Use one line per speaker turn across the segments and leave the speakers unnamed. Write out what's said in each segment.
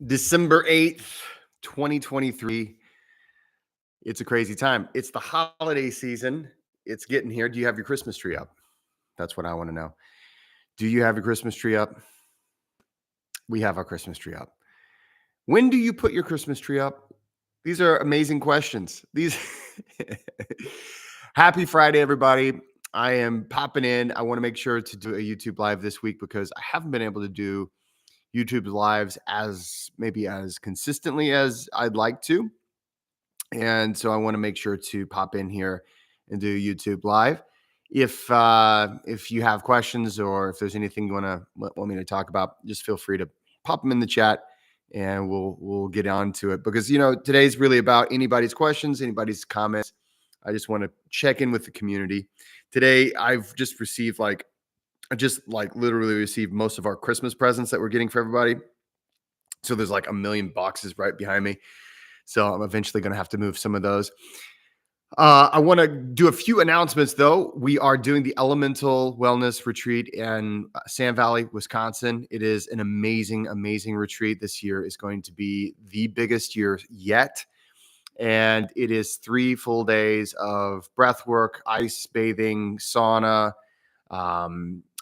December 8th, 2023. It's a crazy time. It's the holiday season. It's getting here. Do you have your Christmas tree up? That's what I want to know. Do you have your Christmas tree up? We have our Christmas tree up. When do you put your Christmas tree up? These are amazing questions. Happy Friday, everybody. I am popping in. I want to make sure to do a YouTube live this week because I haven't been able to do YouTube lives as consistently as I'd like to. And so I want to make sure to pop in here and do YouTube live. If you have questions or if there's anything you want me to talk about, just feel free to pop them in the chat and we'll get on to it, because today's really about anybody's questions, anybody's comments. I just want to check in with the community. Today I've just received literally received most of our Christmas presents that we're getting for everybody. So there's like a million boxes right behind me. So I'm eventually going to have to move some of those. I want to do a few announcements, though. We are doing the Elemental Wellness Retreat in Sand Valley, Wisconsin. It is an amazing, amazing retreat. This year is going to be the biggest year yet. And it is 3 full days of breath work, ice bathing, sauna,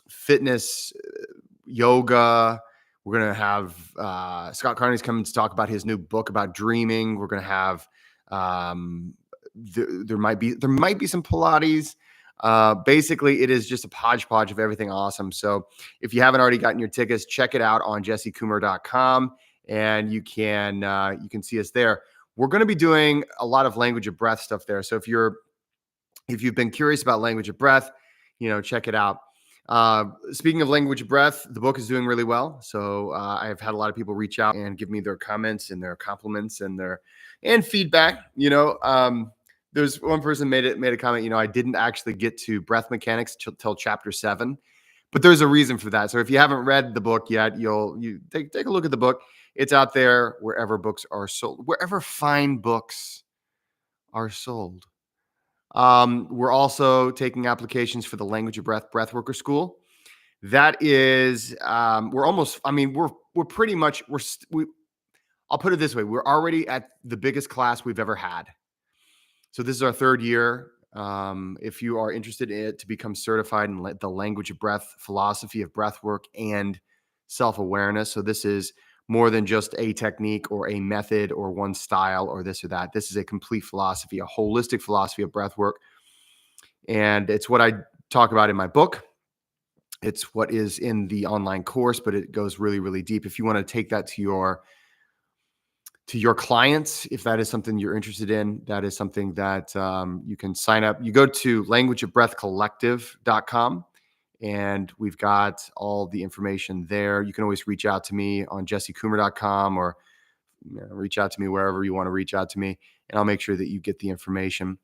fitness, yoga. We're going to have Scott Carney's coming to talk about his new book about dreaming. We're going to have there might be some Pilates. Basically, it is just a hodgepodge of everything awesome. So if you haven't already gotten your tickets, check it out on jessecoomer.com, and you can see us there. We're going to be doing a lot of language of breath stuff there. So if you've been curious about language of breath, check it out. Speaking of language of breath, the book is doing really well. So I've had a lot of people reach out and give me their comments and their compliments and feedback. There's one person made a comment. I didn't actually get to breath mechanics till chapter 7, but there's a reason for that. So if you haven't read the book yet, you take a look at the book. It's out there wherever books are sold, wherever fine books are sold. We're also taking applications for the Language of Breath Breathworker School. That is, we're pretty much, I'll put it this way. We're already at the biggest class we've ever had. So this is our 3rd year. If you are interested in it to become certified in the language of breath, philosophy of breathwork, and self-awareness. So this is more than just a technique or a method or one style or this or that. This is a complete philosophy, a holistic philosophy of breathwork. And it's what I talk about in my book. It's what is in the online course, but it goes really, really deep. If you want to take that to your clients, if that is something you're interested in, that is something that you can sign up. You go to languageofbreathcollective.com, and we've got all the information there. You can always reach out to me on jessecoomer.com or reach out to me wherever you want to reach out to me, and I'll make sure that you get the information.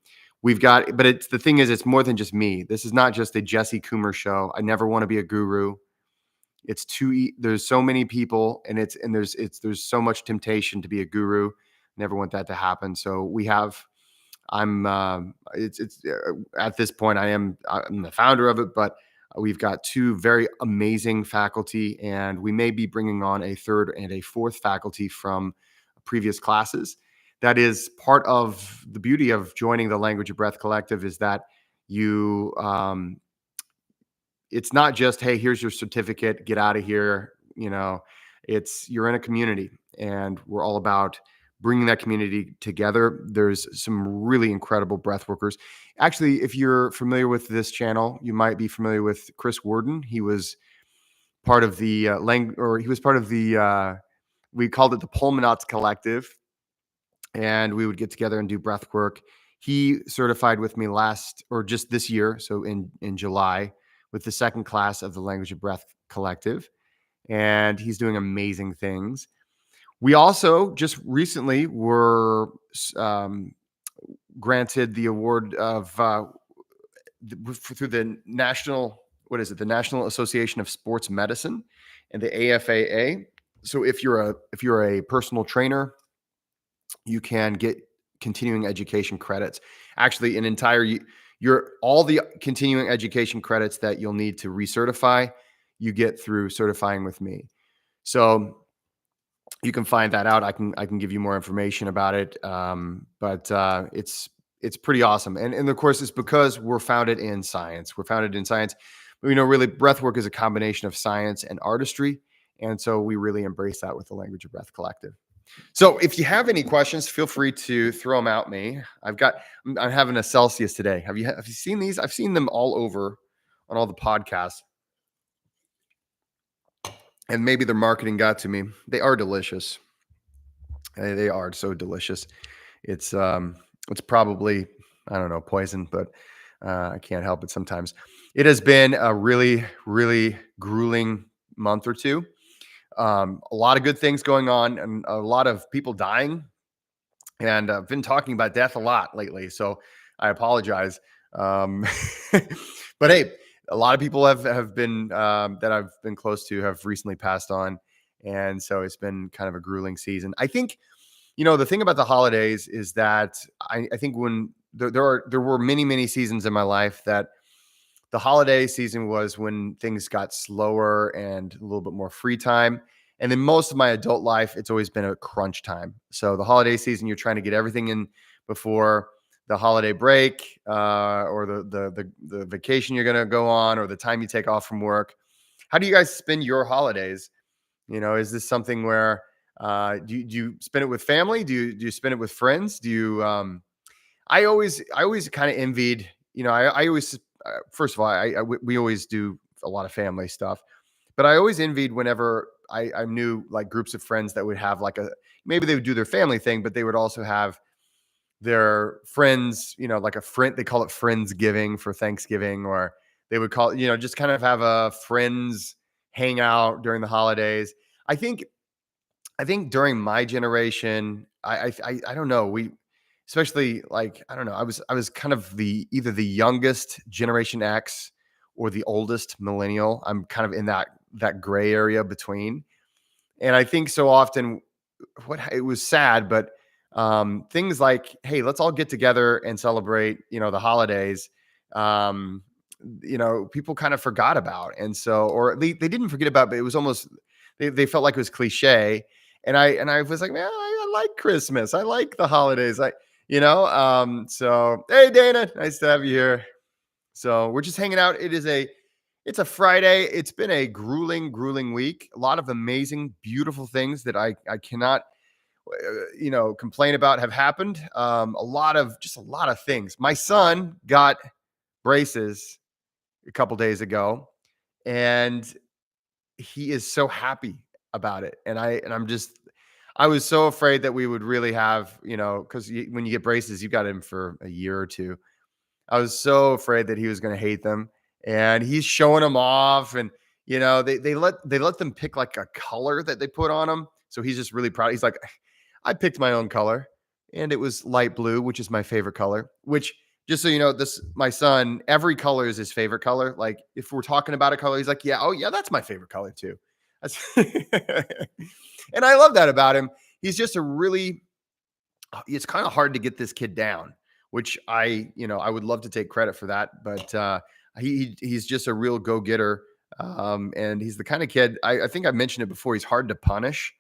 The thing is, it's more than just me. This is not just a Jesse Coomer show. I never want to be a guru. It's there's so many people, and there's so much temptation to be a guru. Never want that to happen. So at this point, I'm the founder of it, but we've got 2 very amazing faculty, and we may be bringing on a 3rd and a 4th faculty from previous classes. That is part of the beauty of joining the Language of Breath Collective, is that you, it's not just, hey, here's your certificate, get out of here. You're in a community, and we're all about bringing that community together. There's some really incredible breath workers. Actually, if you're familiar with this channel, you might be familiar with Chris Worden. He was part of the we called it the Pulmonauts Collective, and we would get together and do breath work. He certified with me just this year, so in July, with the 2nd class of the Language of Breath Collective, and he's doing amazing things. We also just recently were granted the award of through the National Association of Sports Medicine and the AFAA. So if you're a personal trainer, you can get continuing education credits. Actually, all the continuing education credits that you'll need to recertify, you get through certifying with me. So you can find that out. I can give you more information about it. But it's pretty awesome. And of course, it's because we're founded in science. We're founded in science. But, really, breathwork is a combination of science and artistry. And so we really embrace that with the Language of Breath Collective. So if you have any questions, feel free to throw them at me. I'm having a Celsius today. Have you seen these? I've seen them all over on all the podcasts. And maybe their marketing got to me. They are delicious. They are so delicious. It's probably, I don't know, poison, but I can't help it sometimes. It has been a really, really grueling month or two. A lot of good things going on and a lot of people dying. And I've been talking about death a lot lately, so I apologize. Um, but hey, a lot of people have been that I've been close to have recently passed on, and so it's been kind of a grueling season. I think the thing about the holidays is that I think when there were many seasons in my life that the holiday season was when things got slower and a little bit more free time. And then most of my adult life, it's always been a crunch time. So the holiday season, you're trying to get everything in before the holiday break, or the vacation you're going to go on, or the time you take off from work. How do you guys spend your holidays? Is this something where do you spend it with family? Do you spend it with friends? Do you? I always kind of envied. I always first of all, we always do a lot of family stuff, but I always envied whenever I knew like groups of friends that would have like maybe they would do their family thing, but they would also have their friends, like a friend, they call it Friendsgiving for Thanksgiving, or they would call, just kind of have a friends hangout during the holidays. I think I think during my generation, I don't know, especially like I don't know, I was kind of either the youngest Generation X or the oldest millennial. I'm kind of in that gray area between, and I think so often what it was sad, but things like, hey, let's all get together and celebrate, the holidays. Um, People kind of forgot about, and so, or at least they didn't forget about, but it was almost they felt like it was cliche. And I was like, man, I like Christmas. I like the holidays. So hey, Dana, nice to have you here. So we're just hanging out. It's a Friday. It's been a grueling week. A lot of amazing, beautiful things that I cannot, complain about have happened. A lot of things. My son got braces a couple days ago, and he is so happy about it. I was so afraid that we would really have, because when you get braces, you got him for a year or two. I was so afraid that he was going to hate them, and he's showing them off, and they let them pick like a color that they put on them. So he's just really proud. He's like, I picked my own color, and it was light blue, which is my favorite color. Which, just so you know, this my son, every color is his favorite color. Like if we're talking about a color, he's like, yeah, oh yeah, that's my favorite color too. That's and I love that about him. He's just a really. It's kind of hard to get this kid down, which I would love to take credit for that, but he's just a real go getter. And he's the kind of kid. I think I mentioned it before. He's hard to punish.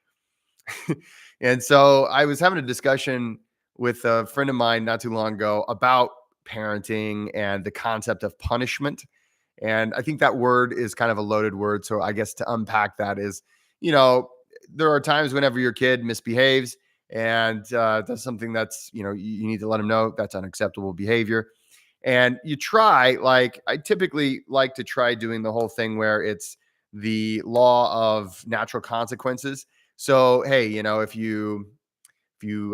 And so I was having a discussion with a friend of mine not too long ago about parenting and the concept of punishment. And I think that word is kind of a loaded word. So I guess to unpack that is, you know, there are times whenever your kid misbehaves and does something that's, you need to let them know that's unacceptable behavior. And you try, like, I typically like to try doing the whole thing where it's the law of natural consequences. So, hey, if you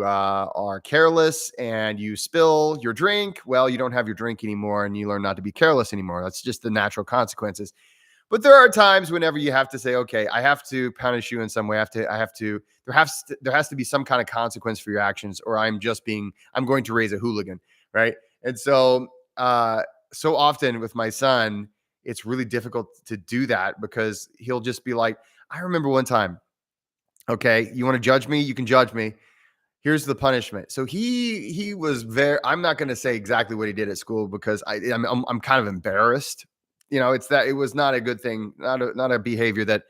are careless and you spill your drink, well, you don't have your drink anymore and you learn not to be careless anymore. That's just the natural consequences. But there are times whenever you have to say, okay, I have to punish you in some way. There has to be some kind of consequence for your actions, or I'm going to raise a hooligan. Right. And so, so often with my son, it's really difficult to do that because he'll just be like, I remember one time, okay, you want to judge me? You can judge me. Here's the punishment. So he was very. I'm not going to say exactly what he did at school because I'm kind of embarrassed. It was not a good thing, not a behavior that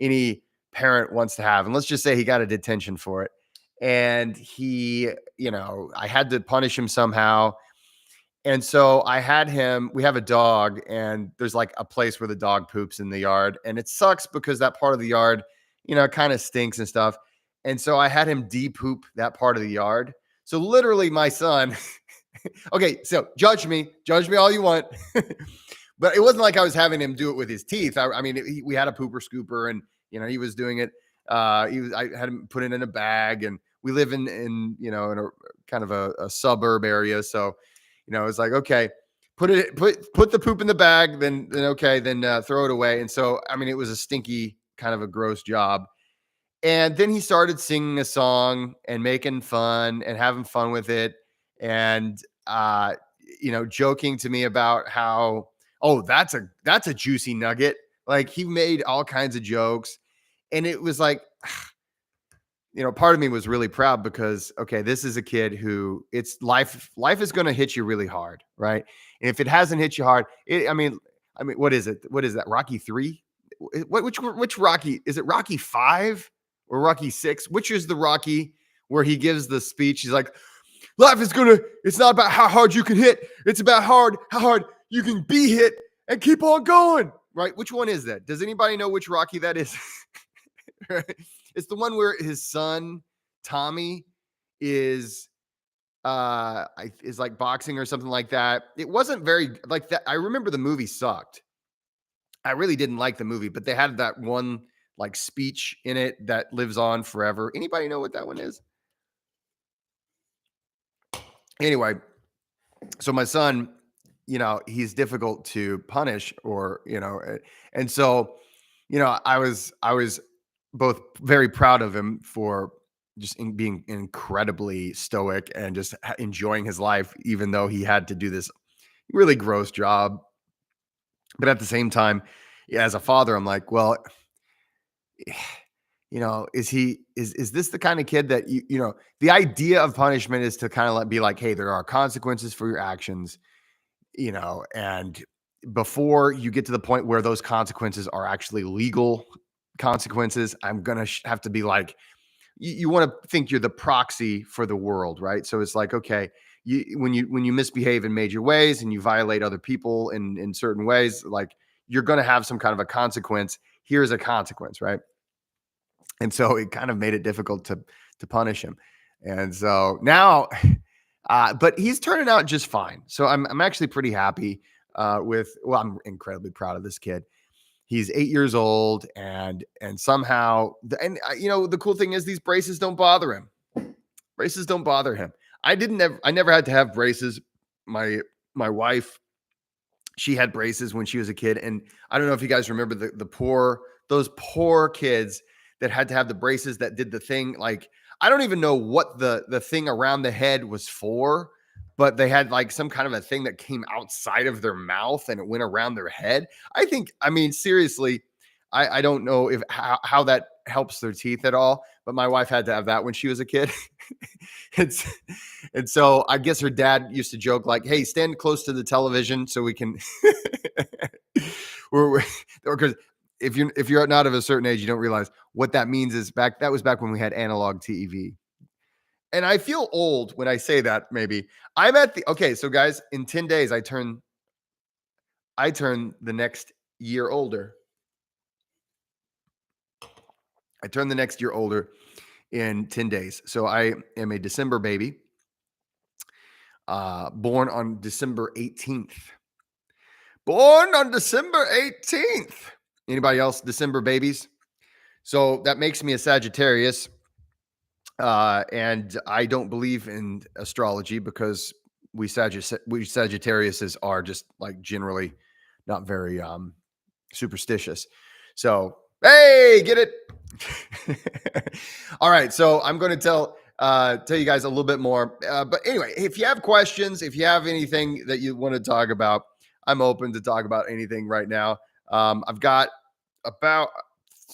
any parent wants to have. And let's just say he got a detention for it. And he, I had to punish him somehow. And so we have a dog, and there's like a place where the dog poops in the yard. And it sucks because that part of the yard, kind of stinks and stuff. And so I had him de-poop that part of the yard. So literally my son, okay, so judge me all you want. But it wasn't like I was having him do it with his teeth. We had a pooper scooper, and he was doing it. I had him put it in a bag, and we live in in a kind of a suburb area. So, it's like, okay, put the poop in the bag, then okay, then throw it away. And so, it was a stinky, kind of a gross job. And then he started singing a song and making fun and having fun with it, and joking to me about how, oh, that's a juicy nugget. Like, he made all kinds of jokes, and it was like, part of me was really proud because, okay, this is a kid who, it's life is going to hit you really hard, right? And if it hasn't hit you hard, what is it? What is that? Rocky 3? Which Rocky? Is it Rocky 5 or Rocky 6? Which is the Rocky where he gives the speech? He's like, it's not about how hard you can hit. It's about how hard you can be hit and keep on going, right? Which one is that? Does anybody know which Rocky that is? It's the one where his son, Tommy, is like boxing or something like that. It wasn't very like that. I remember the movie sucked. I really didn't like the movie, but they had that one like speech in it that lives on forever. Anybody know what that one is? Anyway, so my son, he's difficult to punish, or, and so, I was both very proud of him for just being incredibly stoic and just enjoying his life, even though he had to do this really gross job. But at the same time, as a father, I'm like, well, is this the kind of kid that the idea of punishment is to kind of be like, hey, there are consequences for your actions, and before you get to the point where those consequences are actually legal consequences, I'm going to have to be like, you want to think you're the proxy for the world, right? So it's like, okay, when you misbehave in major ways and you violate other people in certain ways, like, you're going to have some kind of a consequence. Here's a consequence, right? And so it kind of made it difficult to punish him. And so now, but he's turning out just fine. So I'm actually pretty happy I'm incredibly proud of this kid. He's 8 years old, and somehow, the cool thing is these braces don't bother him. Braces don't bother him. I never had to have braces. My wife, she had braces when she was a kid, and I don't know if you guys remember those poor kids that had to have the braces that did the thing. Like, I don't even know what the thing around the head was for, but they had like some kind of a thing that came outside of their mouth and it went around their head. Seriously, I don't know how that helps their teeth at all, but my wife had to have that when she was a kid. And so I guess her dad used to joke like, hey, stand close to the television so we can, because if you're not of a certain age, you don't realize what that means is that was back when we had analog TV. And I feel old when I say that. Maybe okay. So guys, in 10 days, I turn the next year older. I turn the next year older in 10 days. So I am a December baby, born on December 18th. Born on December 18th. Anybody else December babies? So that makes me a Sagittarius. And I don't believe in astrology because we Sagittariuses are just like generally not very superstitious. So, hey, get it? All right. So I'm going to tell you guys a little bit more. But anyway, if you have questions, if you have anything that you want to talk about, I'm open to talk about anything right now. I've got about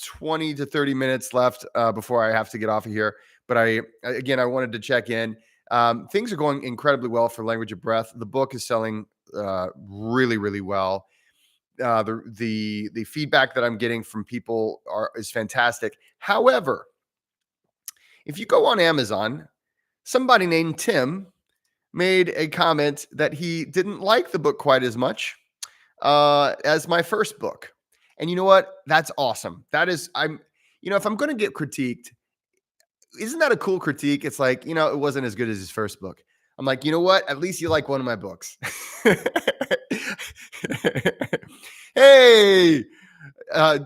20 to 30 minutes left before I have to get off of here. But I wanted to check in. Things are going incredibly well for Language of Breath. The book is selling really, really well. The feedback that I'm getting from people is fantastic. However, if you go on Amazon, somebody named Tim made a comment that he didn't like the book quite as much as my first book. And you know what? That's awesome. That is, if I'm going to get critiqued, isn't that a cool critique? It's like, it wasn't as good as his first book. I'm like, you know what? At least you like one of my books. Hey, uh,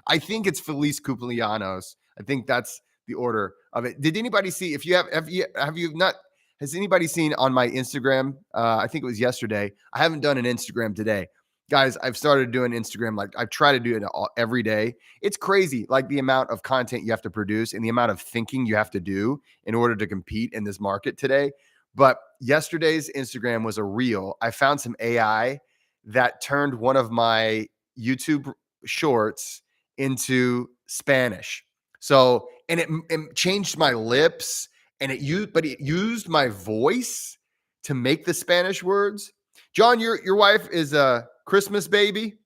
I think it's Felice Cumpleaños. I think that's the order of it. Did anybody see? If you have you not? Has anybody seen on my Instagram? I think it was yesterday. I haven't done an Instagram today, guys. I've started doing Instagram. Like I try to do it every day. It's crazy, like the amount of content you have to produce and the amount of thinking you have to do in order to compete in this market today. But yesterday's Instagram was a reel. I found some AI that turned one of my YouTube shorts into Spanish. So, and it changed my lips and it used my voice to make the Spanish words. John, your wife is a Christmas baby.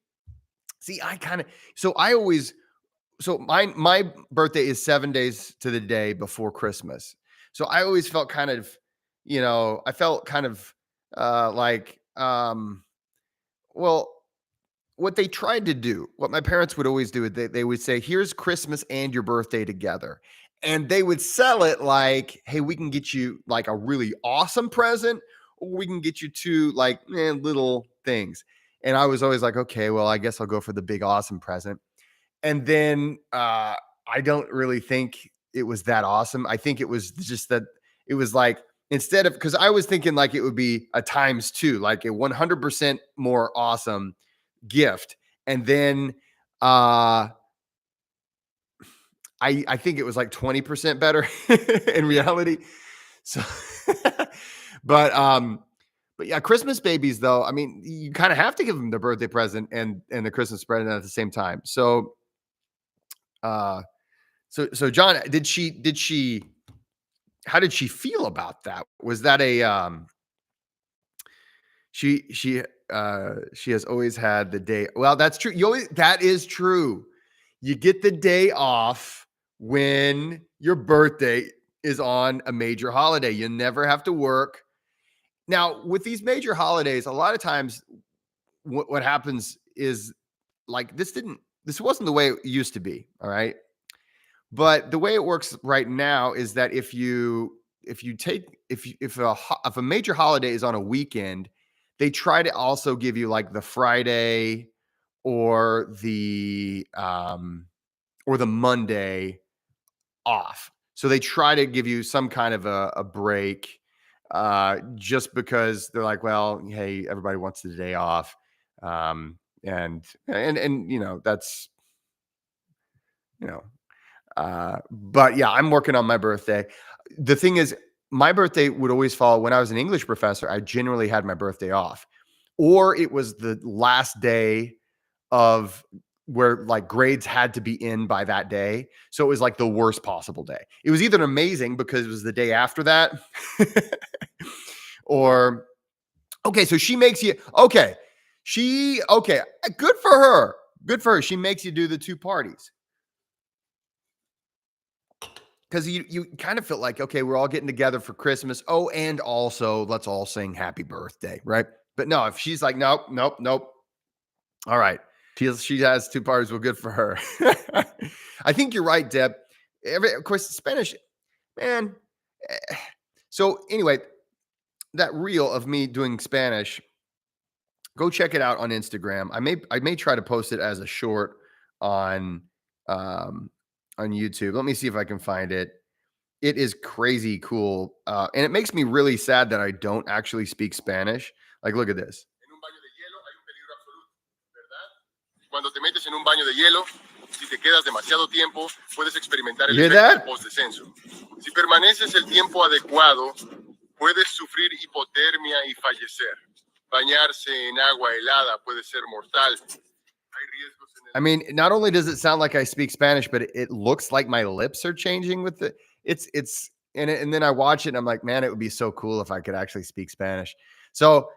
See, my birthday is 7 days to the day before Christmas. So I always felt kind of, I felt kind of well, what they tried to do, what my parents would always do, they would say, here's Christmas and your birthday together. And they would sell it like, hey, we can get you like a really awesome present, or we can get you two like little things. And I was always like, okay, well, I guess I'll go for the big awesome present. And then I don't really think it was that awesome. I think it was just that it was like, instead of, because I was thinking like it would be a times two, like a 100% more awesome gift. And then I think it was like 20% better in reality. So but yeah, Christmas babies though, I mean, you kind of have to give them the birthday present and the Christmas present at the same time. So so John, how did she feel about that? Was that a she has always had the day. Well, that's true. That is true. You get the day off when your birthday is on a major holiday. You never have to work. Now, with these major holidays, a lot of times what happens is like this wasn't the way it used to be, all right? But the way it works right now is that if a major holiday is on a weekend, they try to also give you like the Friday or the Monday off. So they try to give you some kind of a break, just because they're like, well, hey, everybody wants the day off, and that's but yeah, I'm working on my birthday. The thing is, my birthday would always fall when I was an English professor. I generally had my birthday off, or it was the last day of where like grades had to be in by that day. So it was like the worst possible day. It was either amazing because it was the day after that, or okay, so she makes you okay. Good for her. Good for her. She makes you do the two parties. Because you kind of feel like, okay, we're all getting together for Christmas. Oh, and also let's all sing happy birthday, right? But no, if she's like, nope. All right. She has two parties. Well, good for her. I think you're right, Deb. Of course, Spanish, man. So anyway, that reel of me doing Spanish, go check it out on Instagram. I may try to post it as a short on YouTube. Let me see if I can find it. It is crazy cool. And it makes me really sad that I don't actually speak Spanish. Like, look at this. Cuando te metes en un baño de hielo, si te quedas demasiado tiempo, puedes experimentar el efecto del postdescenso. Si permaneces el tiempo adecuado, puedes sufrir hipotermia y fallecer. Bañarse en agua helada puede ser mortal. I mean, not only does it sound like I speak Spanish, but it looks like my lips are changing with it. And then I watch it and I'm like, man, it would be so cool if I could actually speak Spanish. So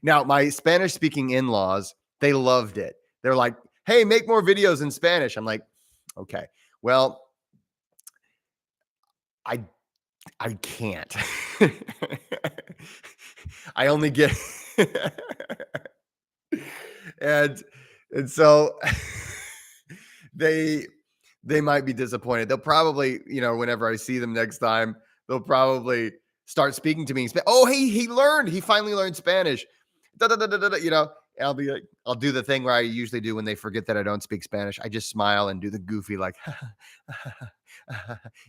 now my Spanish speaking in-laws, they loved it. They're like, "Hey, make more videos in Spanish." I'm like, "Okay. Well, I I can't." I only get and so they they might be disappointed. They'll probably, whenever I see them next time, they'll probably start speaking to me in Spanish. Oh, he finally learned Spanish. Da, da, da, da, da, da, I'll be like, I'll do the thing where I usually do when they forget that I don't speak Spanish. I just smile and do the goofy, like,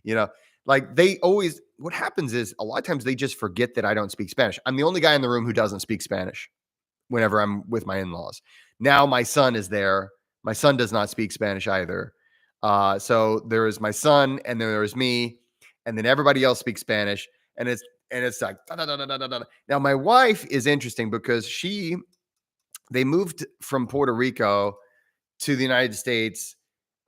you know, like they always, what happens is a lot of times they just forget that I don't speak Spanish. I'm the only guy in the room who doesn't speak Spanish whenever I'm with my in-laws. Now my son is there. My son does not speak Spanish either. So there is my son, and then there is me, and then everybody else speaks Spanish, and it's like da, da, da, da, da, da. Now my wife is interesting because they moved from Puerto Rico to the United States,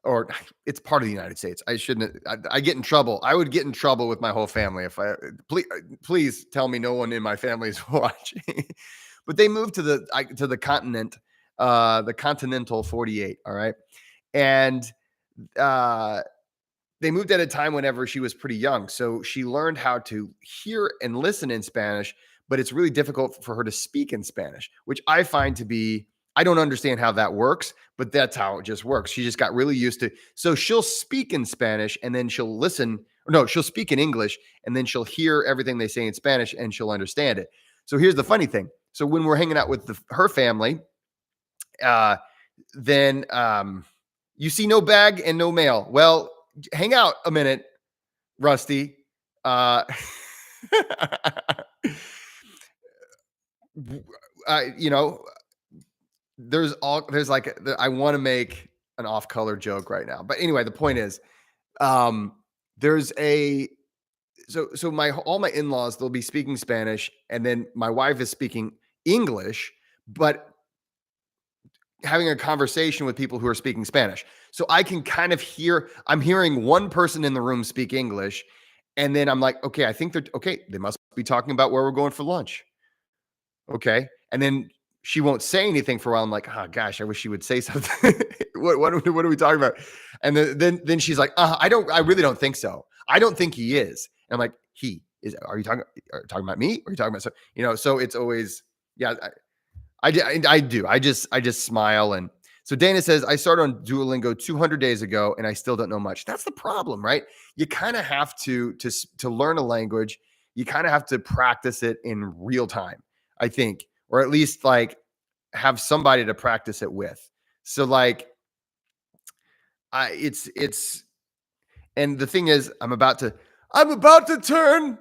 or it's part of the United States. I shouldn't. I get in trouble. I would get in trouble with my whole family if I please tell me no one in my family is watching. But they moved to the continent, the continental 48. All right, and uh, they moved at a time whenever she was pretty young, so she learned how to hear and listen in Spanish. But it's really difficult for her to speak in Spanish, which I find to be. I don't understand how that works, but that's how it just works. She just got really used to. So she'll speak in Spanish and then she'll listen. Or no, she'll speak in English and then she'll hear everything they say in Spanish and she'll understand it. So here's the funny thing. So when we're hanging out with her family, uh, then you see no bag and no mail. Well, hang out a minute, Rusty. Uh, you know, I want to make an off-color joke right now, but anyway, the point is, um, there's a so my all my in-laws, they'll be speaking Spanish, and then my wife is speaking English, but having a conversation with people who are speaking Spanish. So I can kind of I'm hearing one person in the room speak English, and then I'm like, okay, I think they're okay. They must be talking about where we're going for lunch. Okay. And then she won't say anything for a while. I'm like, oh gosh, I wish she would say something. What are we talking about? And then she's like, I really don't think so. I don't think he is. And I'm like, he is. Are you talking about me? Or are you talking about so it's always, yeah, I do. I just smile. And so Dana says, I started on Duolingo 200 days ago and I still don't know much. That's the problem, right? You kind of have to learn a language. You kind of have to practice it in real time, I think, or at least like have somebody to practice it with. So like it's and the thing is, I'm about to turn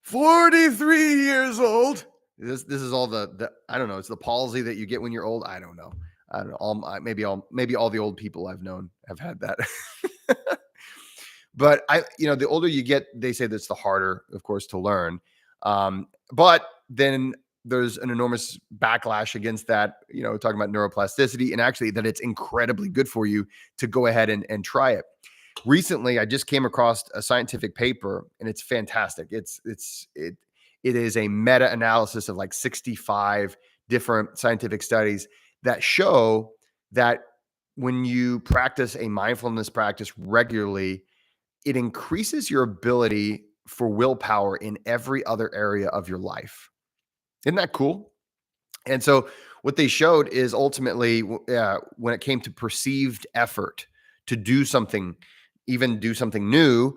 43 years old. This is all the I don't know. It's the palsy that you get when you're old. I don't know. Maybe all the old people I've known have had that. But the older you get, they say that's the harder, of course, to learn. But then there's an enormous backlash against that. Talking about neuroplasticity and actually that it's incredibly good for you to go ahead and try it. Recently, I just came across a scientific paper, and it's fantastic. It is a meta-analysis of like 65 different scientific studies that show that when you practice a mindfulness practice regularly, it increases your ability for willpower in every other area of your life. Isn't that cool? And so what they showed is ultimately when it came to perceived effort to do something, even do something new,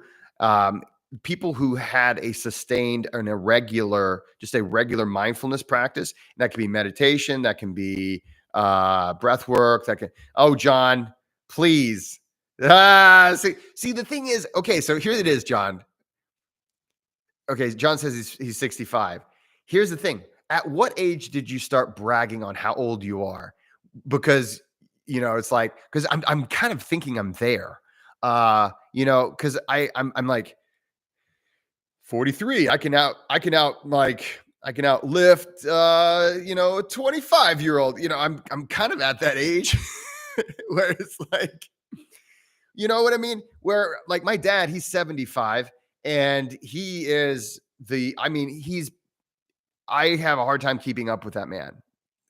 people who had a sustained and just a regular mindfulness practice, that can be meditation, that can be breath work, John, please. See, the thing is, okay, so here it is, John. Okay, John says he's 65. Here's the thing. At what age did you start bragging on how old you are? Because it's like, because I'm kind of thinking I'm there. Because I'm like 43. I can outlift a 25-year-old. I'm kind of at that age where it's like, you know what I mean? Where like my dad, he's 75 and he is he's I have a hard time keeping up with that man.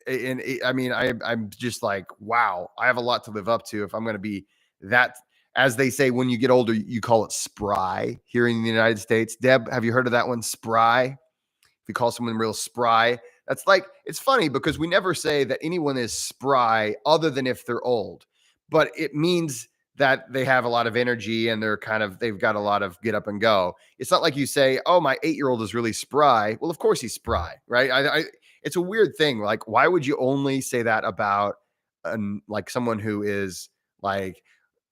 And I mean, I'm just like, wow, I have a lot to live up to if I'm going to be that. As they say, when you get older, you call it spry here in the United States. Deb, have you heard of that one, spry? If you call someone real spry, that's like, it's funny because we never say that anyone is spry other than if they're old, but it means that they have a lot of energy and they've got a lot of get up and go. It's not like you say, oh, my 8-year-old is really spry. Well, of course he's spry, right? It's a weird thing. Like, why would you only say that about like someone who is like,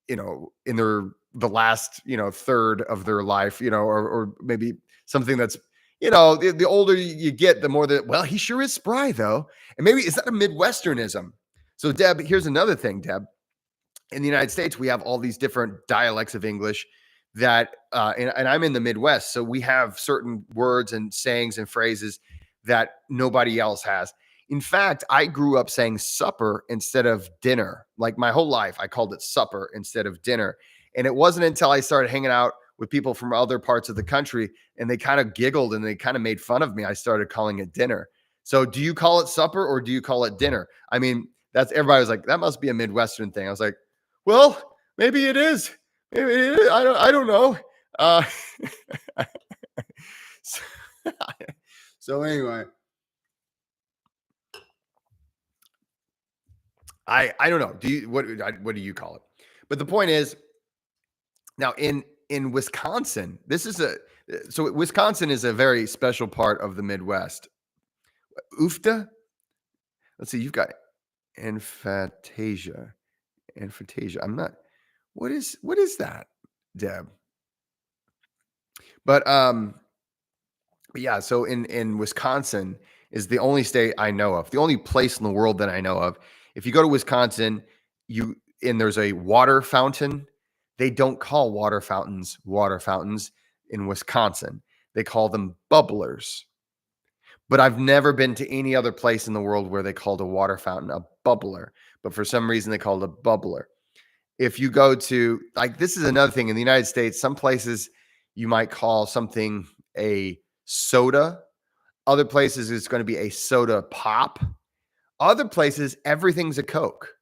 in the last, third of their life, or maybe something that's, the older you get, the more that, well, he sure is spry though. And maybe is that a Midwesternism? So Deb, here's another thing, Deb. In the United States, we have all these different dialects of English that, and I'm in the Midwest, so we have certain words and sayings and phrases that nobody else has. In fact, I grew up saying supper instead of dinner. Like my whole life, I called it supper instead of dinner. And it wasn't until I started hanging out with people from other parts of the country and they kind of giggled and they kind of made fun of me, I started calling it dinner. So do you call it supper or do you call it dinner? I mean, that's everybody was like, that must be a Midwestern thing. I was like, well, maybe it is. Maybe it is. I don't know. So, so anyway, I don't know. What do you call it? But the point is, now in Wisconsin, Wisconsin is a very special part of the Midwest. Ufta. Let's see. You've got Emphantasia. Emphantasia. I'm not. What is that, Deb? But yeah, so in Wisconsin is the only state I know of, the only place in the world that I know of. If you go to Wisconsin, there's a water fountain. They don't call water fountains in Wisconsin. They call them bubblers. But I've never been to any other place in the world where they called a water fountain a bubbler. But for some reason they called it a bubbler. If you go to, like, this is another thing in the United States, some places you might call something a soda. Other places it's going to be a soda pop. Other places, everything's a Coke.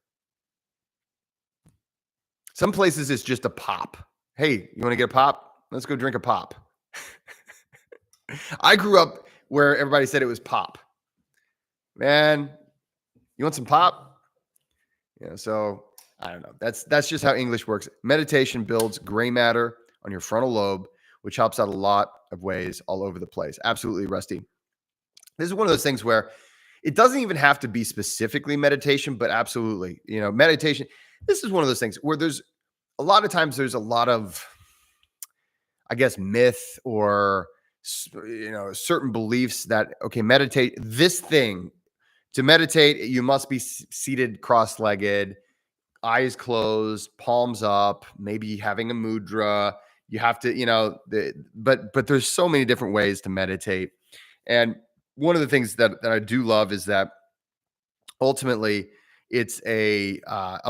Some places it's just a pop. Hey, you want to get a pop? Let's go drink a pop. I grew up where everybody said it was pop. Man, you want some pop? So I don't know. That's just how English works. Meditation builds gray matter on your frontal lobe, which helps out a lot of ways all over the place. Absolutely, Rusty. This is one of those things where it doesn't even have to be specifically meditation, but absolutely, meditation. This is one of those things where there's a lot of, I guess, myth or, certain beliefs that, okay, meditate this thing. To meditate, you must be seated cross-legged, eyes closed, palms up, maybe having a mudra. You have to, but there's so many different ways to meditate. And one of the things that I do love is that ultimately it's a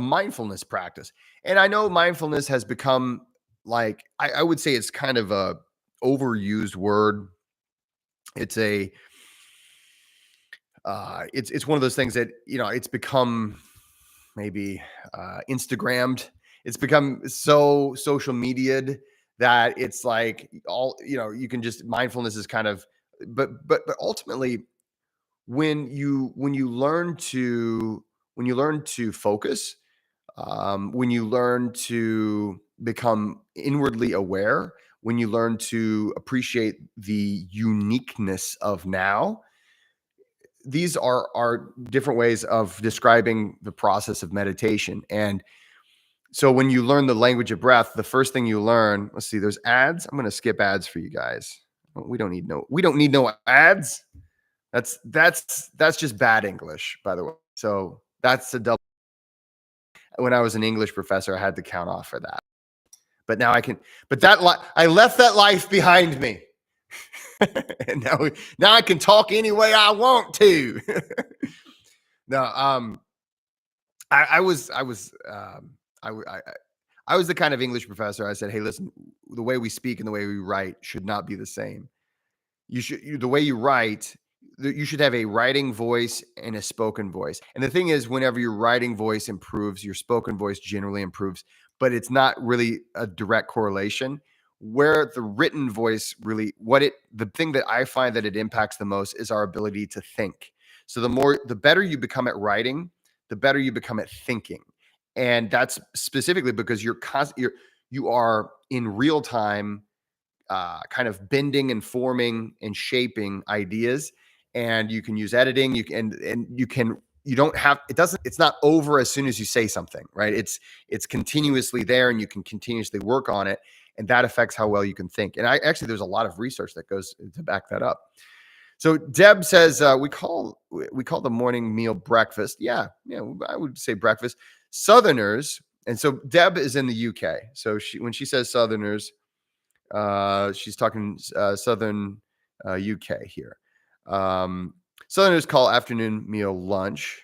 mindfulness practice. And I know mindfulness has become, like, I would say it's kind of a overused word. It's it's one of those things that, it's become maybe Instagrammed. It's become so social media'd that it's like all, you can just, mindfulness is kind of, but ultimately when you learn to focus, when you learn to become inwardly aware, when you learn to appreciate the uniqueness of now, these are different ways of describing the process of meditation. And so when you learn the language of breath, the first thing you learn, let's see, there's ads. I'm going to skip ads for you guys. We don't need no ads. That's just bad English, by the way. So that's a double. When I was an English professor, I had to count off for that. But now I can. But I left that life behind me, and now I can talk any way I want to. No, I was the kind of English professor. I said, hey, listen, the way we speak and the way we write should not be the same. The way you write, you should have a writing voice and a spoken voice. And the thing is, whenever your writing voice improves, your spoken voice generally improves, but it's not really a direct correlation. Where the written voice really, the thing that I find that it impacts the most is our ability to think. So the better you become at writing, the better you become at thinking. And that's specifically because you are in real time kind of bending and forming and shaping ideas, and you can use editing. You don't have, it's not over as soon as you say something, right? It's continuously there, and you can continuously work on it, and that affects how well you can think. And I actually, there's a lot of research that goes to back that up. So Deb says we call the morning meal breakfast. Yeah, I would say breakfast. Southerners, and so Deb is in the UK. So when she says Southerners, she's talking Southern UK here. Southerners call afternoon meal lunch.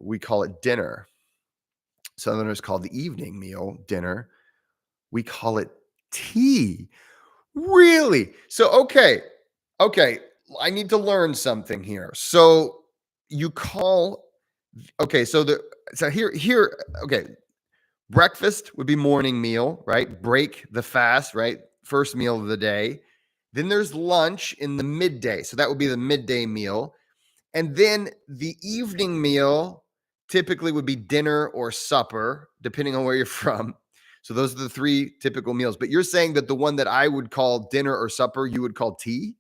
We call it dinner. Southerners call the evening meal dinner. We call it tea. Really? So, okay. I need to learn something here. So you call, okay. Okay. Breakfast would be morning meal, right? Break the fast, right? First meal of the day. Then there's lunch in the midday. So that would be the midday meal. And then the evening meal typically would be dinner or supper, depending on where you're from. So those are the three typical meals. But you're saying that the one that I would call dinner or supper, you would call tea?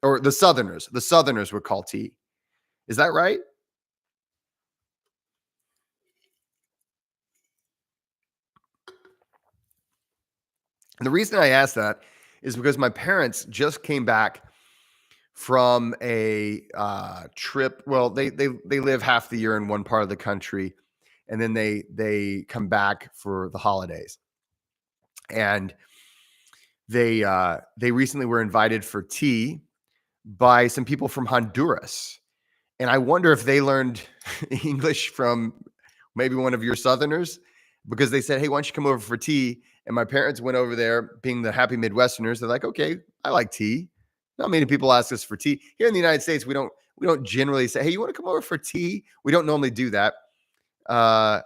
Or the Southerners would call tea. Is that right? And the reason I ask that is because my parents just came back from a trip. Well, they live half the year in one part of the country, and then they come back for the holidays. And they recently were invited for tea by some people from Honduras. And I wonder if they learned English from maybe one of your Southerners, because they said, "Hey, why don't you come over for tea?" And my parents went over there, being the happy Midwesterners. They're like, "Okay, I like tea." Not many people ask us for tea here in the United States. We don't generally say, "Hey, you want to come over for tea?" We don't normally do that. Uh,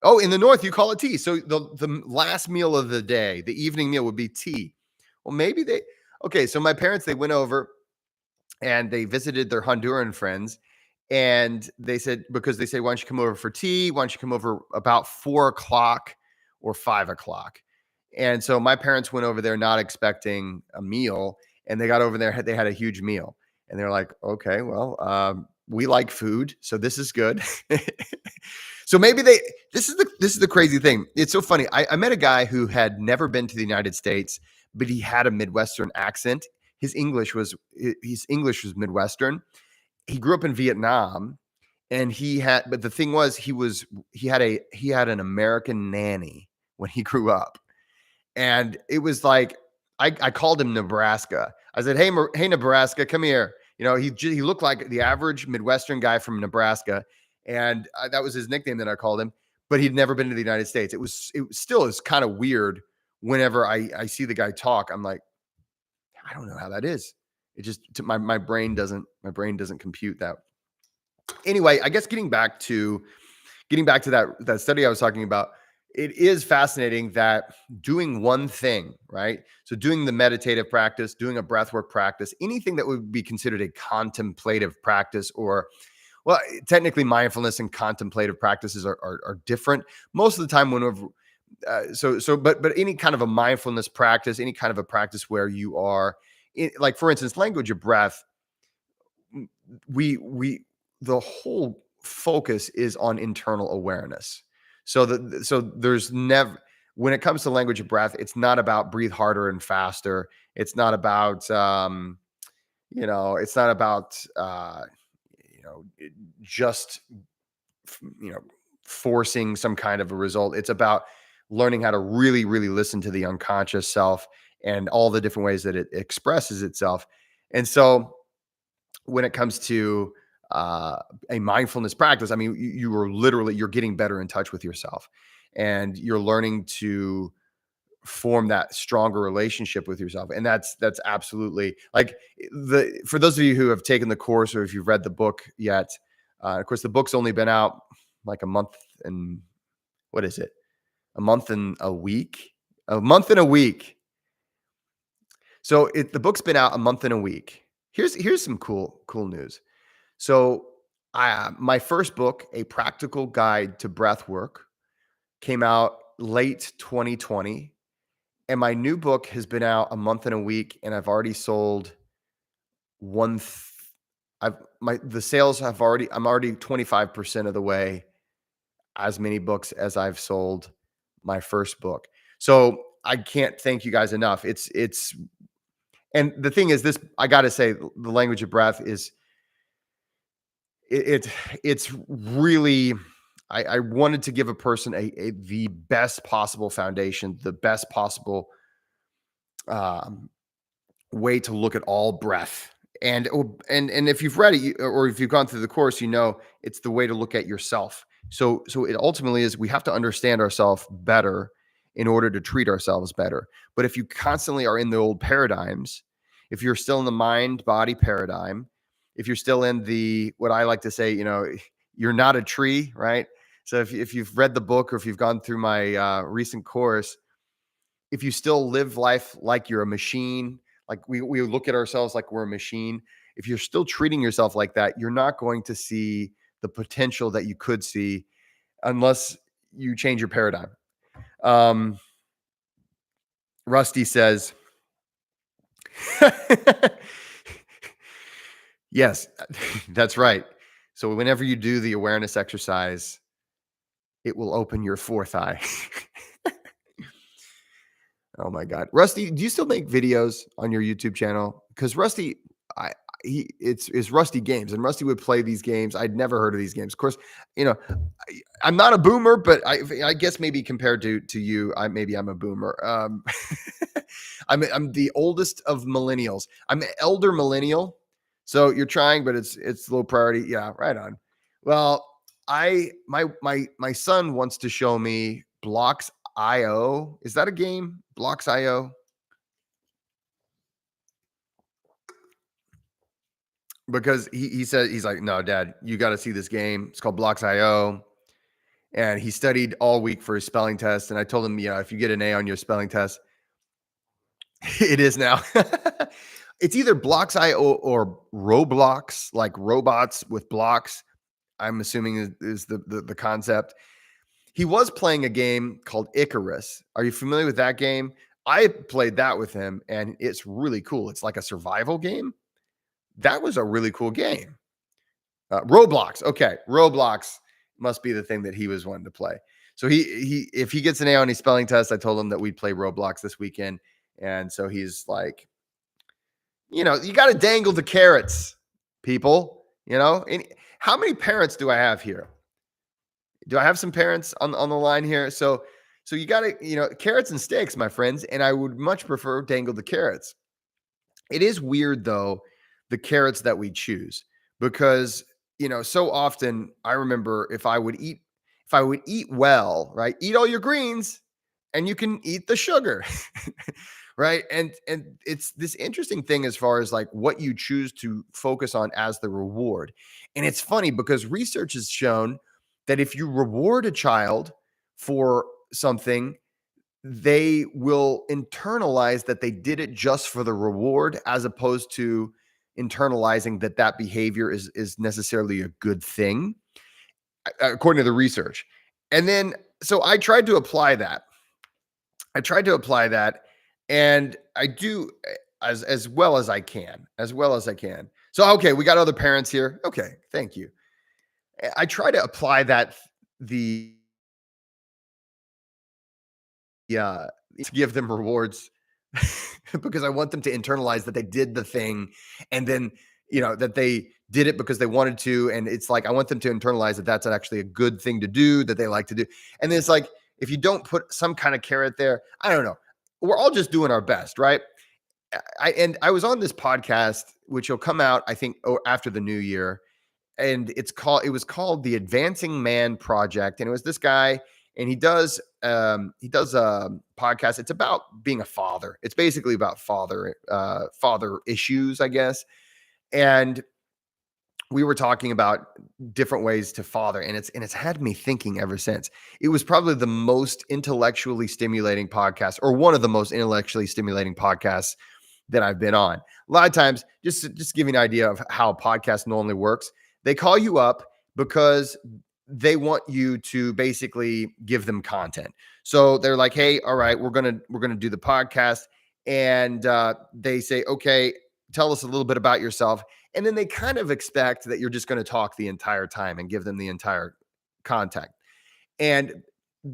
oh, in the North, you call it tea. So the last meal of the day, the evening meal, would be tea. Well, maybe they. Okay, so my parents, they went over and they visited their Honduran friends. And they said, because they say, "Why don't you come over for tea? Why don't you come over about 4 o'clock or 5 o'clock?" And so my parents went over there not expecting a meal, and they got over there. They had a huge meal, and they're like, "Okay, well, we like food, so this is good." So maybe they. This is the crazy thing. It's so funny. I met a guy who had never been to the United States, but he had a Midwestern accent. His English was Midwestern. He grew up in Vietnam, and but the thing was, he had an American nanny when he grew up. And it was like, I called him Nebraska. I said, "Hey, Nebraska, come here." He looked like the average Midwestern guy from Nebraska, and that was his nickname that I called him. But he'd never been to the United States. It still is kind of weird whenever I see the guy talk. I'm like, I don't know how that is. It just, my brain doesn't compute that. Anyway, I guess getting back to that study I was talking about, it is fascinating that doing one thing, right? So doing the meditative practice, doing a breathwork practice, anything that would be considered a contemplative practice, or, well, technically mindfulness and contemplative practices are different. Most of the time, whenever but any kind of a mindfulness practice, any kind of a practice where you are like, for instance, language of breath, we the whole focus is on internal awareness. So there's never, when it comes to language of breath, it's not about breathe harder and faster. It's not about it's not about just forcing some kind of a result. It's about learning how to really, really listen to the unconscious self and all the different ways that it expresses itself. And so when it comes to a mindfulness practice, I mean, you're getting better in touch with yourself, and you're learning to form that stronger relationship with yourself. And that's absolutely like for those of you who have taken the course or if you've read the book yet, of course, the book's only been out like a month and what is it? A month and a week? A month and a week. So the book's been out a month and a week. Here's some cool news. So my first book, A Practical Guide to Breathwork, came out late 2020. And my new book has been out a month and a week, and I've already sold the sales have already, I'm already 25% of the way as many books as I've sold my first book. So I can't thank you guys enough. And the thing is this, I got to say the language of breath is it's really, I wanted to give a person the best possible foundation, the best possible way to look at all breath. And if you've read it or if you've gone through the course, it's the way to look at yourself. So it ultimately is we have to understand ourselves better in order to treat ourselves better. But if you constantly are in the old paradigms, if you're still in the mind body paradigm, if you're still in the what I like to say, you're not a tree, right? So if you've read the book or if you've gone through my recent course, if you still live life like you're a machine, like we look at ourselves like we're a machine, if you're still treating yourself like that, you're not going to see the potential that you could see unless you change your paradigm. Rusty says, yes, that's right. So whenever you do the awareness exercise, it will open your fourth eye. Oh my God. Rusty, do you still make videos on your YouTube channel? Because Rusty, it's Rusty Games, and Rusty would play these games. I'd never heard of these games. Of course, I'm not a boomer, but I guess maybe compared to you, maybe I'm a boomer. I'm the oldest of millennials. I'm an elder millennial. So you're trying, but it's low priority. Yeah, right on. Well, my son wants to show me Blocks IO. Is that a game? Blocks IO? Because he said, he's like, no, Dad, you got to see this game. It's called Blocks IO. And he studied all week for his spelling test. And I told him, if you get an A on your spelling test, it is now. It's either Blocks IO or Roblox, like robots with blocks. I'm assuming is the concept. He was playing a game called Icarus. Are you familiar with that game? I played that with him, and it's really cool. It's like a survival game. That was a really cool game. Roblox. Okay. Roblox must be the thing that he was wanting to play. So if he gets an A on his spelling test, I told him that we'd play Roblox this weekend. And so he's like, you got to dangle the carrots, people, and how many parents do I have here? Do I have some parents on the line here? So you got to, carrots and sticks, my friends. And I would much prefer dangle the carrots. It is weird though, the carrots that we choose, because, so often I remember if I would eat well, right? Eat all your greens and you can eat the sugar. Right. And it's this interesting thing as far as like what you choose to focus on as the reward. And it's funny because research has shown that if you reward a child for something, they will internalize that they did it just for the reward, as opposed to internalizing that behavior is necessarily a good thing, according to the research. And then, so I tried to apply that. And I do as well as I can, So, okay, we got other parents here. Okay, thank you. I try to apply that to give them rewards because I want them to internalize that they did the thing, and then, that they did it because they wanted to. And it's like, I want them to internalize that that's actually a good thing to do, that they like to do. And then it's like, if you don't put some kind of carrot there, I don't know. We're all just doing our best, right? I was on this podcast, which will come out, I think, after the new year. And it was called the Advancing Man Project. And it was this guy, and he does a podcast. It's about being a father. It's basically about father issues, I guess. And we were talking about different ways to father, and it's had me thinking ever since. It was probably the most intellectually stimulating podcast, or one of the most intellectually stimulating podcasts that I've been on. A lot of times, just give you an idea of how a podcast normally works. They call you up because they want you to basically give them content. So they're like, "Hey, all right, we're gonna do the podcast," and they say, "Okay, tell us a little bit about yourself." And then they kind of expect that you're just going to talk the entire time and give them the entire content. And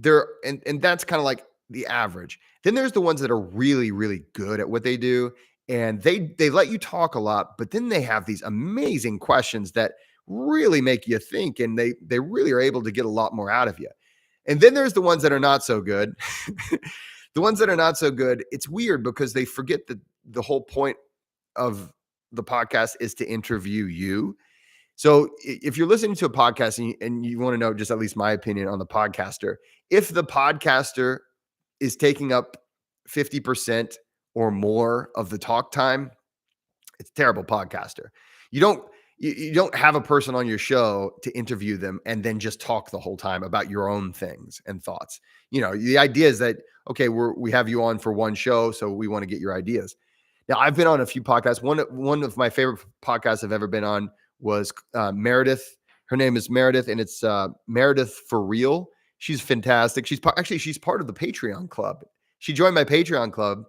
and that's kind of like the average. Then there's the ones that are really, really good at what they do. And they let you talk a lot, but then they have these amazing questions that really make you think, and they really are able to get a lot more out of you. And then there's the ones that are not so good. The ones that are not so good, it's weird because they forget that the whole point of the podcast is to interview you. So if you're listening to a podcast and you want to know just at least my opinion on the podcaster, if the podcaster is taking up 50% or more of the talk time, it's a terrible podcaster. You don't you don't have a person on your show to interview them and then just talk the whole time about your own things and thoughts. The idea is that, okay, we have you on for one show, so we want to get your ideas. Now, I've been on a few podcasts. One of my favorite podcasts I've ever been on was Meredith. Her name is Meredith, and it's Meredith for Real. She's fantastic. She's part of the Patreon club. She joined my Patreon club,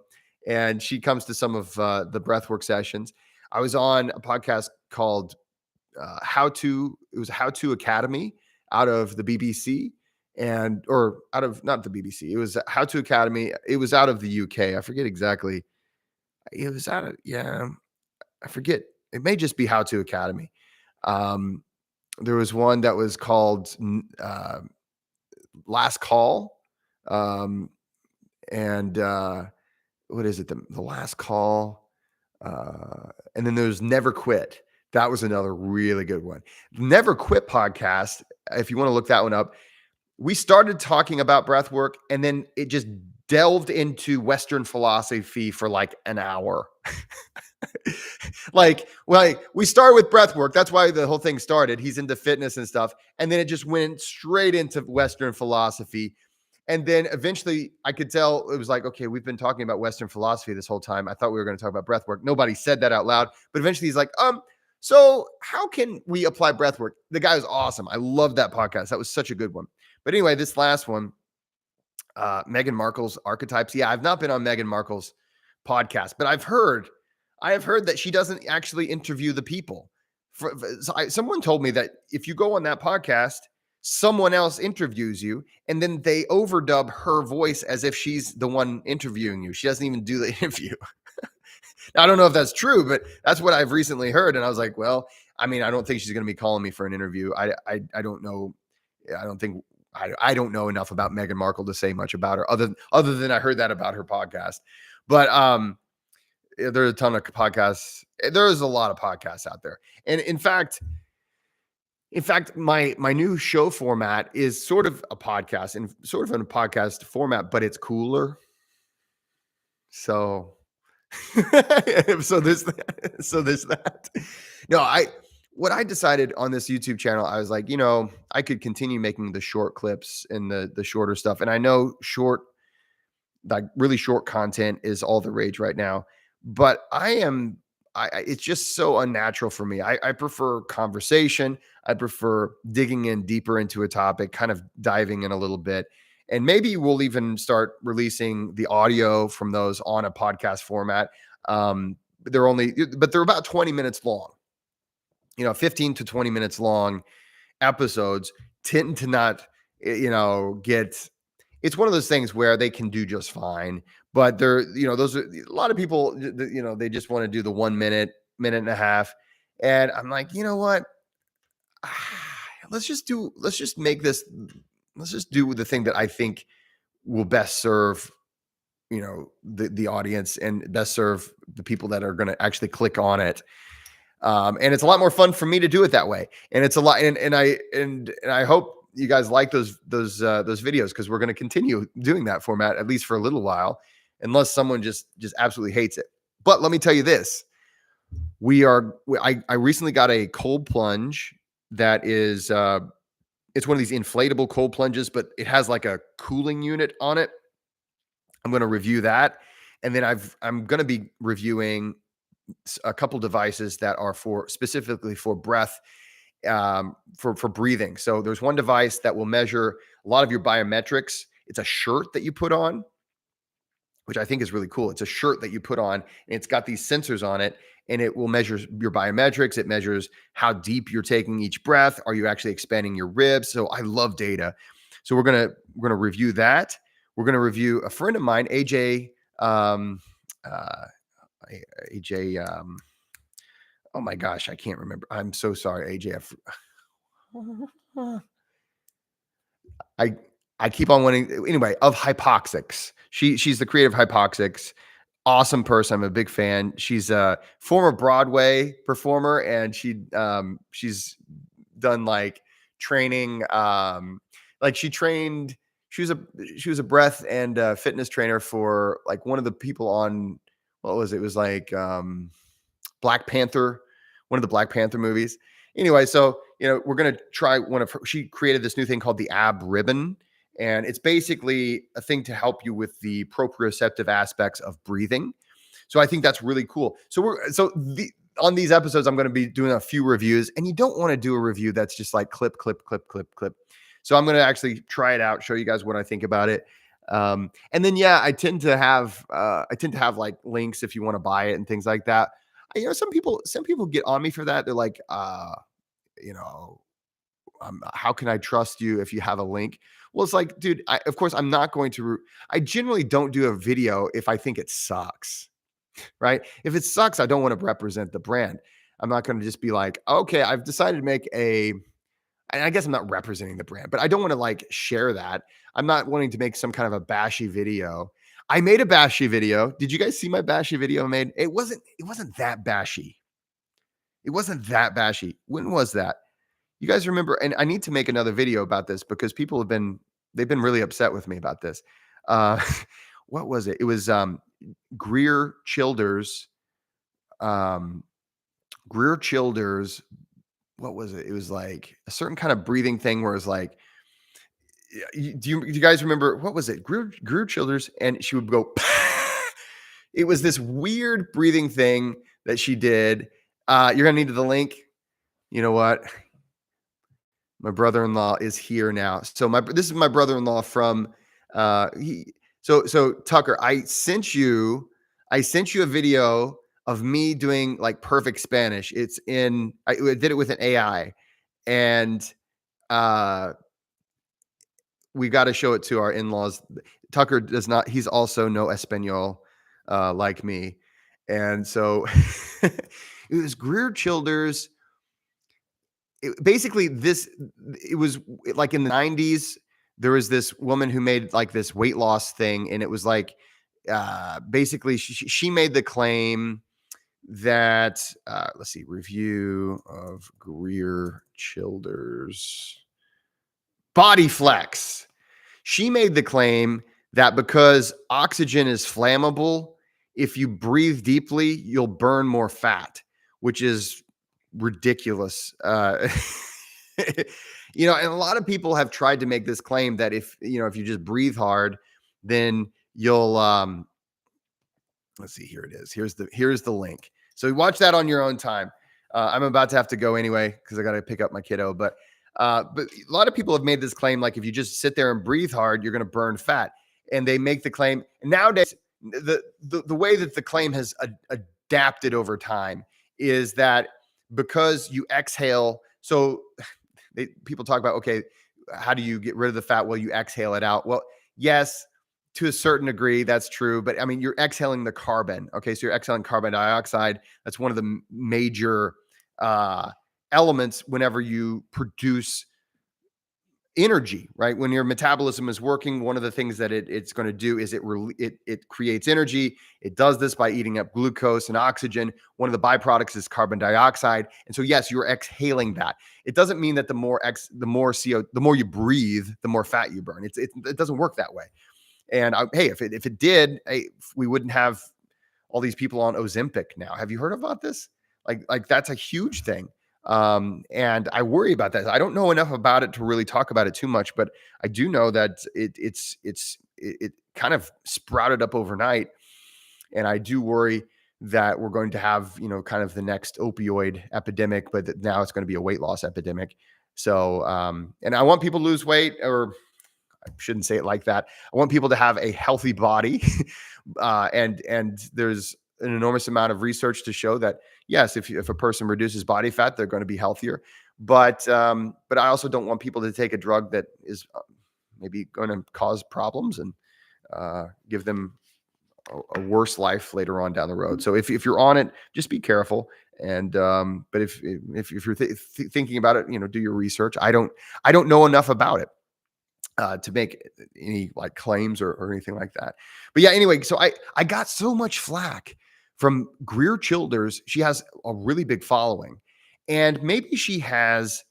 and she comes to some of the breathwork sessions. I was on a podcast called How To Academy out of the BBC, or out of, not the BBC. It was How To Academy. It was out of the UK. I forget exactly. It was out of, yeah, I forget. It may just be How To Academy. There was one that was called Last Call. And what is it? The Last Call. And then there's Never Quit. That was another really good one. Never Quit podcast. If you want to look that one up, we started talking about breath work, and then it just delved into Western philosophy for like an hour. like we started with breath work. That's why the whole thing started. He's into fitness and stuff. And then it just went straight into Western philosophy. And then eventually I could tell it was like, okay, we've been talking about Western philosophy this whole time. I thought we were going to talk about breath work. Nobody said that out loud, but eventually he's like, so how can we apply breath work? The guy was awesome. I love that podcast. That was such a good one. But anyway, this last one, Meghan Markle's Archetypes. Yeah, I've not been on Meghan Markle's podcast, but I have heard that she doesn't actually interview the people. Someone told me that if you go on that podcast, someone else interviews you, and then they overdub her voice as if she's the one interviewing you. She doesn't even do the interview. Now, I don't know if that's true, but that's what I've recently heard. And I was like, well, I mean, I don't think she's going to be calling me for an interview. I don't know. I don't know enough about Meghan Markle to say much about her other than I heard that about her podcast. But there's a ton of podcasts. There's a lot of podcasts out there. And in fact, my new show format is sort of a podcast, and sort of in a podcast format, but it's cooler. So so there's that. No, what I decided on this YouTube channel, I was like, I could continue making the short clips and the shorter stuff. And I know really short content is all the rage right now, but it's just so unnatural for me. I prefer conversation. I prefer digging in deeper into a topic, kind of diving in a little bit. And maybe we'll even start releasing the audio from those on a podcast format. But they're about 20 minutes long. 15 to 20 minutes long episodes tend to not, get, it's one of those things where they can do just fine, but those are a lot of people, they just want to do the 1 minute, minute and a half. And I'm like, you know what? Let's just do the thing that I think will best serve, the audience, and best serve the people that are going to actually click on it. And it's a lot more fun for me to do it that way. And it's a lot. And I hope, you guys like those videos, because we're going to continue doing that format at least for a little while, unless someone just absolutely hates it. But let me tell you this: I recently got a cold plunge that is it's one of these inflatable cold plunges, but it has like a cooling unit on it. I'm going to review that, and then I'm going to be reviewing a couple devices that are specifically for breath, for breathing. So there's one device that will measure a lot of your biometrics. It's a shirt that you put on, which I think is really cool. It's a shirt that you put on, and it's got these sensors on it, and it will measure your biometrics. It measures how deep you're taking each breath. Are you actually expanding your ribs? So I love data. So we're gonna review that. We're gonna review a friend of mine, AJ. AJ. Oh my gosh, I can't remember. I'm so sorry, AJ. I keep on wanting, anyway, of Hypoxics. She's the creator of Hypoxics. Awesome person. I'm a big fan. She's a former Broadway performer, and she's done like training. Like she was a breath and fitness trainer for like one of the people on, what was it? It was like Black Panther, one of the Black Panther movies. Anyway, so we're gonna try one of her. She created this new thing called the Ab Ribbon, and it's basically a thing to help you with the proprioceptive aspects of breathing. So I think that's really cool. So on these episodes, I'm going to be doing a few reviews, and you don't want to do a review that's just like clip, clip, clip, clip, clip. So I'm going to actually try it out, show you guys what I think about it. And then, I tend to have like links if you want to buy it and things like that. Some people get on me for that. They're like, how can I trust you if you have a link? Well, it's like, dude, of course I'm not going to, I generally don't do a video if I think it sucks, right? If it sucks, I don't want to represent the brand. I'm not going to just be like, okay, I've decided to make and I guess I'm not representing the brand, but I don't want to like share that. I'm not wanting to make some kind of a bashy video. I made a bashy video. Did you guys see my bashy video I made? It wasn't that bashy. It wasn't that bashy. When was that? You guys remember? And I need to make another video about this because people they've been really upset with me about this. What was it? It was Greer Childers. Greer Childers. What was it? It was like a certain kind of breathing thing where it's like, do you guys remember, what was it? Greer Childers, and she would go. It was this weird breathing thing that she did. You're gonna need the link. You know what? My brother-in-law is here now. So this is my brother-in-law from so Tucker, I sent you a video of me doing like perfect Spanish. I did it with an AI, and we got to show it to our in-laws. Tucker does not, he's also no Espanol like me. And so it was Greer Childers. It was like in the 90s, there was this woman who made like this weight loss thing, and it was like basically she made the claim that let's see, review of Greer Childers Body Flex. She made the claim that because oxygen is flammable, if you breathe deeply, you'll burn more fat, which is ridiculous. And a lot of people have tried to make this claim that if you just breathe hard, then you'll let's see, here it is. Here's the link. So watch that on your own time. I'm about to have to go anyway because I got to pick up my kiddo, but a lot of people have made this claim, like if you just sit there and breathe hard, you're going to burn fat. And they make the claim. And nowadays, the way that the claim has adapted over time is that because you exhale, so people talk about, okay, how do you get rid of the fat? Well, you exhale it out. Well, yes, to a certain degree, that's true. But I mean, you're exhaling the carbon. Okay, so you're exhaling carbon dioxide. That's one of the major elements whenever you produce energy, right? When your metabolism is working, one of the things that it's going to do is it creates energy. It does this by eating up glucose and oxygen. One of the byproducts is carbon dioxide, and so yes, you're exhaling that. It doesn't mean that the more CO, the more you breathe, the more fat you burn. It doesn't work that way. And hey, if it did, hey, we wouldn't have all these people on Ozempic now. Have you heard about this? Like that's a huge thing. And I worry about that. I don't know enough about it to really talk about it too much, but I do know that it kind of sprouted up overnight, and I do worry that we're going to have, kind of the next opioid epidemic, but that now it's going to be a weight loss epidemic. So, and I want people to lose weight, or I shouldn't say it like that. I want people to have a healthy body, and there's an enormous amount of research to show that yes, if a person reduces body fat, they're going to be healthier. But I also don't want people to take a drug that is maybe going to cause problems and give them a worse life later on down the road. So if you're on it, just be careful. And but if you're thinking about it, do your research. I don't know enough about it to make any like claims or anything like that. But yeah, anyway, so I got so much flack from Greer Childers. She has a really big following, and maybe she has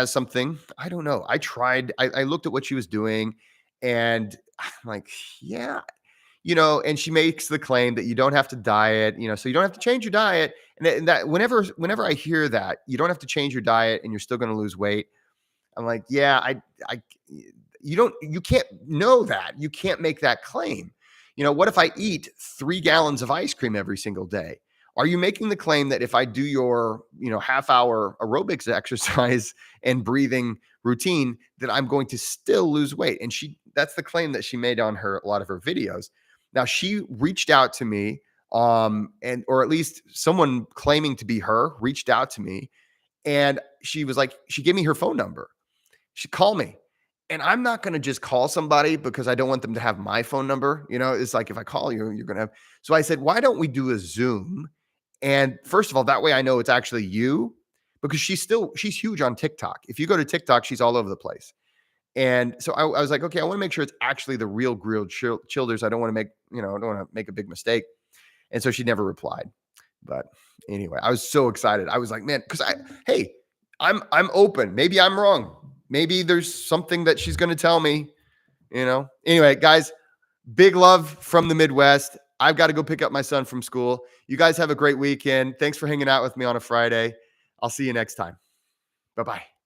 something. I don't know. I looked at what she was doing, and I'm like, yeah, and she makes the claim that you don't have to diet, so you don't have to change your diet. And that whenever I hear that you don't have to change your diet and you're still going to lose weight, I'm like, yeah, you can't know that. You can't make that claim. What if I eat 3 gallons of ice cream every single day? Are you making the claim that if I do your, half-hour aerobics exercise and breathing routine, that I'm going to still lose weight? And that's the claim that she made on a lot of her videos. Now she reached out to me, or at least someone claiming to be her reached out to me, and she was like, she gave me her phone number. She called me, and I'm not going to just call somebody because I don't want them to have my phone number. It's like, if I call you, you're going to have. So I said, why don't we do a Zoom? And first of all, that way I know it's actually you, because she's huge on TikTok. If you go to TikTok, she's all over the place. And so I was like, okay, I want to make sure it's actually the real Grilled Childers. I don't want to make a big mistake. And so she never replied. But anyway, I was so excited. I was like, man, because I'm open. Maybe I'm wrong. Maybe there's something that she's going to tell me, Anyway, guys, big love from the Midwest. I've got to go pick up my son from school. You guys have a great weekend. Thanks for hanging out with me on a Friday. I'll see you next time. Bye-bye.